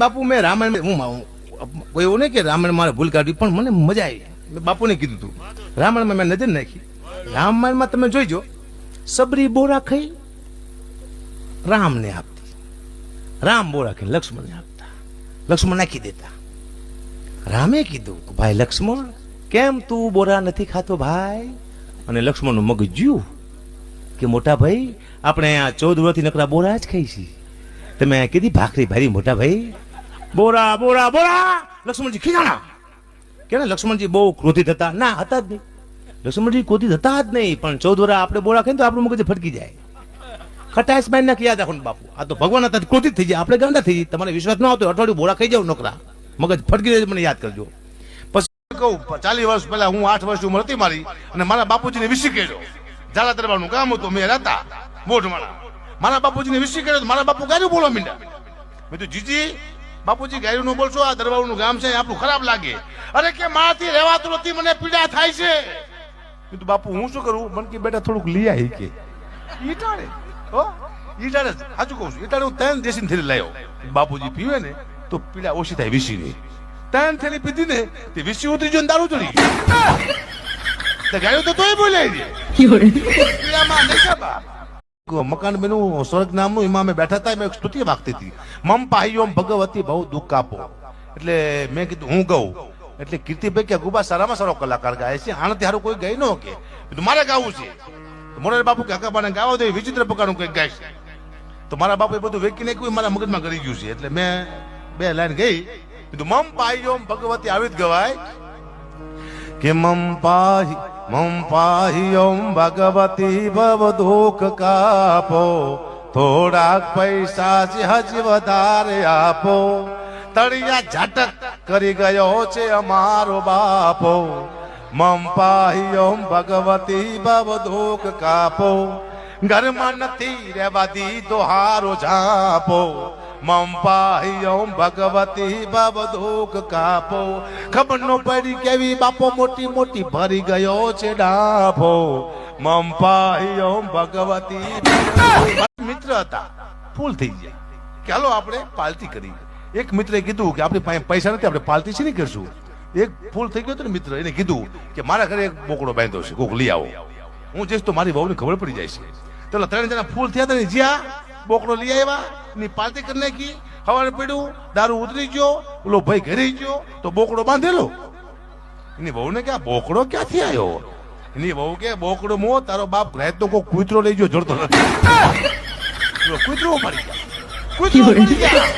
બાપુ મેં રામાયણ હું કોઈ એવું નહીં કે રામાયણ મારે ભૂલ કાઢવી, પણ મને મજા આવી. મેં બાપુને કીધું હતું રામાયણમાં મેં નજર નાખી. રામાયણમાં તમે જોઈજો, સબરી બોરા ખાઈ રામને આપતી, રામ બોરા ખાઈ લક્ષ્મણને આપતા, લક્ષ્મણ નાખી દેતા. રામે કીધું ભાઈ લક્ષ્મણ કેમ તું બોરા નથી ખાતો ભાઈ? અને લક્ષ્મણનું મગજ જ્યું કે મોટા ભાઈ આપણે આ 14 વર્ષથી નકરા બોરા જ ખાઈ છીએ, તમે કીધી ભાખરી ભારી મોટા ભાઈ, બોરા બોરા બોરા. લક્ષ્મણજી ખીજાણા કે લક્ષ્મણજી બહુ ક્રોધિત હતા? ના, હતા જ નહીં. લક્ષ્મણજી ક્રોધિત હતા જ નહીં, પણ 14 વર્ષ આપણે બોરા ખાઈને તો આપણું મગજ ફટકી જાય. ખટાઈસ મારી નાખી યાદ રાખો બાપુ, આ તો ભગવાન હતા ક્રોધિત થઈ જાય, આપણે ગાંડા થઈ જાય. તમારે વિશ્વાસ ન આવતો અઠવાડિયું બોરા ખાઈ જાવ નોકરા, મગજ ફટકી જાય, મને યાદ કરજો. પછી કહું 40 વર્ષ પહેલા હું 8 વર્ષની ઉંમર હતી મારી, અને મારા બાપુજીને વિસી કર્યો. ઝાલા દરબારનું કામ હતું, મેં હતા મોઢમાળા. મારા બાપુજીને વિસી કર્યો, મારા બાપુ ગાયું બોલવા માંડ્યા. મેં તો જીજી બાપુજી ગાયું નું બોલશો, આ દરબારનું ગામ છે આપણું ખરાબ લાગે. અરે કે મારાથી રહેવાતું નથી, મને પીડા થાય છે. કીધું બાપુ હું શું કરું? મને કે બેટા થોડુંક લઈ આવી કે ઈટાડે. હો ઈટાડે, સાચું કહું છું, ઈટાડે હું 3 દેશી થેલી લાવ્યો. બાપુજી પીવે ને તો પીડા ઓછી થાય વિસી ની. 3 થેલી પીધી ને તે વિસી ઉતરી ગયો, દારૂ ચડી ગાયું તો તોય બોલાય પીડામાં નશા બાપ. મકાન બન્યું સ્વર્ગ નામનું, એમાં અમે બેઠા હતા, મેં એક સ્તુતિ વાગતી હતી, મમ પાહ્યોમ ભગવતી બહુ દુઃખ આપો. એટલે મેં કીધું હું ગાઉં, એટલે કીર્તિભાઈ કે ગુબા સારામાં સારો કલાકાર ગાય છે, આનાથી સારું કોઈ ગાય ન કે. કીધું મારે ગાવું છે. મોરારી બાપુ કે હકાબાને ગાવા દે, વિચિત્ર પ્રકારનું કંઈક ગાય છે. તો મારા બાપુ એ બધું વેકી નાખ્યું, મારા મગજમાં કરી ગયું છે. એટલે મેં 2 લાઈન ગઈ. કીધું મમ પાહ્યોમ ભગવતી આવી જ ગવાય કે મમ પાહ્યોમ ભગવતી ભવ દુઃખ કાપો, થોડાક પૈસા છે હજી વધારે આપો, તળિયા ઝાટક કરી ગયો છે અમારો બાપો. મમ પાહ્યોમ ભગવતી ભવ દુઃખ કાપો, ઘરમાં નથી રહેવા દીધો હારો ઝાપો. મમ પાહ્યોમ ભગવતી ભવ દુઃખ કાપો, ખબર નો પડી કેવી બાપો મોટી મોટી ભરી ગયો છે ડાભો. મમ પાહ્યોમ ભગવતી. મિત્ર હતા, ફૂલ થઈ જાય કે હાલો આપણે પાર્ટી કરી. એક મિત્રે કીધું કે આપણી પાસે પૈસા નથી, આપણે પાર્ટી છે ને કરશું. એક ફૂલ થઈ ગયો હતો ને મિત્ર, એને કીધું કે મારા ઘરે એક બોકડો બાંધ્યો છે, કોક લઈ આવો. હું જઈશ તો મારી વહુને ખબર પડી જાય છે. તો 3 જણા ફૂલ થયા હતા ને, જ્યાં બોકડો લઈ આવ્યા, ની પાર્ટી કરી નાખી. સવારે પડ્યું, દારૂ ઉતરી ગયો, ઓલો ભાઈ ઘરે ગયો તો બોકડો બાંધેલો. એની વહુ ને કે આ બોકડો ક્યાંથી આવ્યો? એની વહુ કે બોકડો મો તારો બાપ રાત તો કોઈ કૂતરો લઈ ગયો, જડતો નથી. કૂતરો મારી ગયા, કૂતરો મારી ગયા.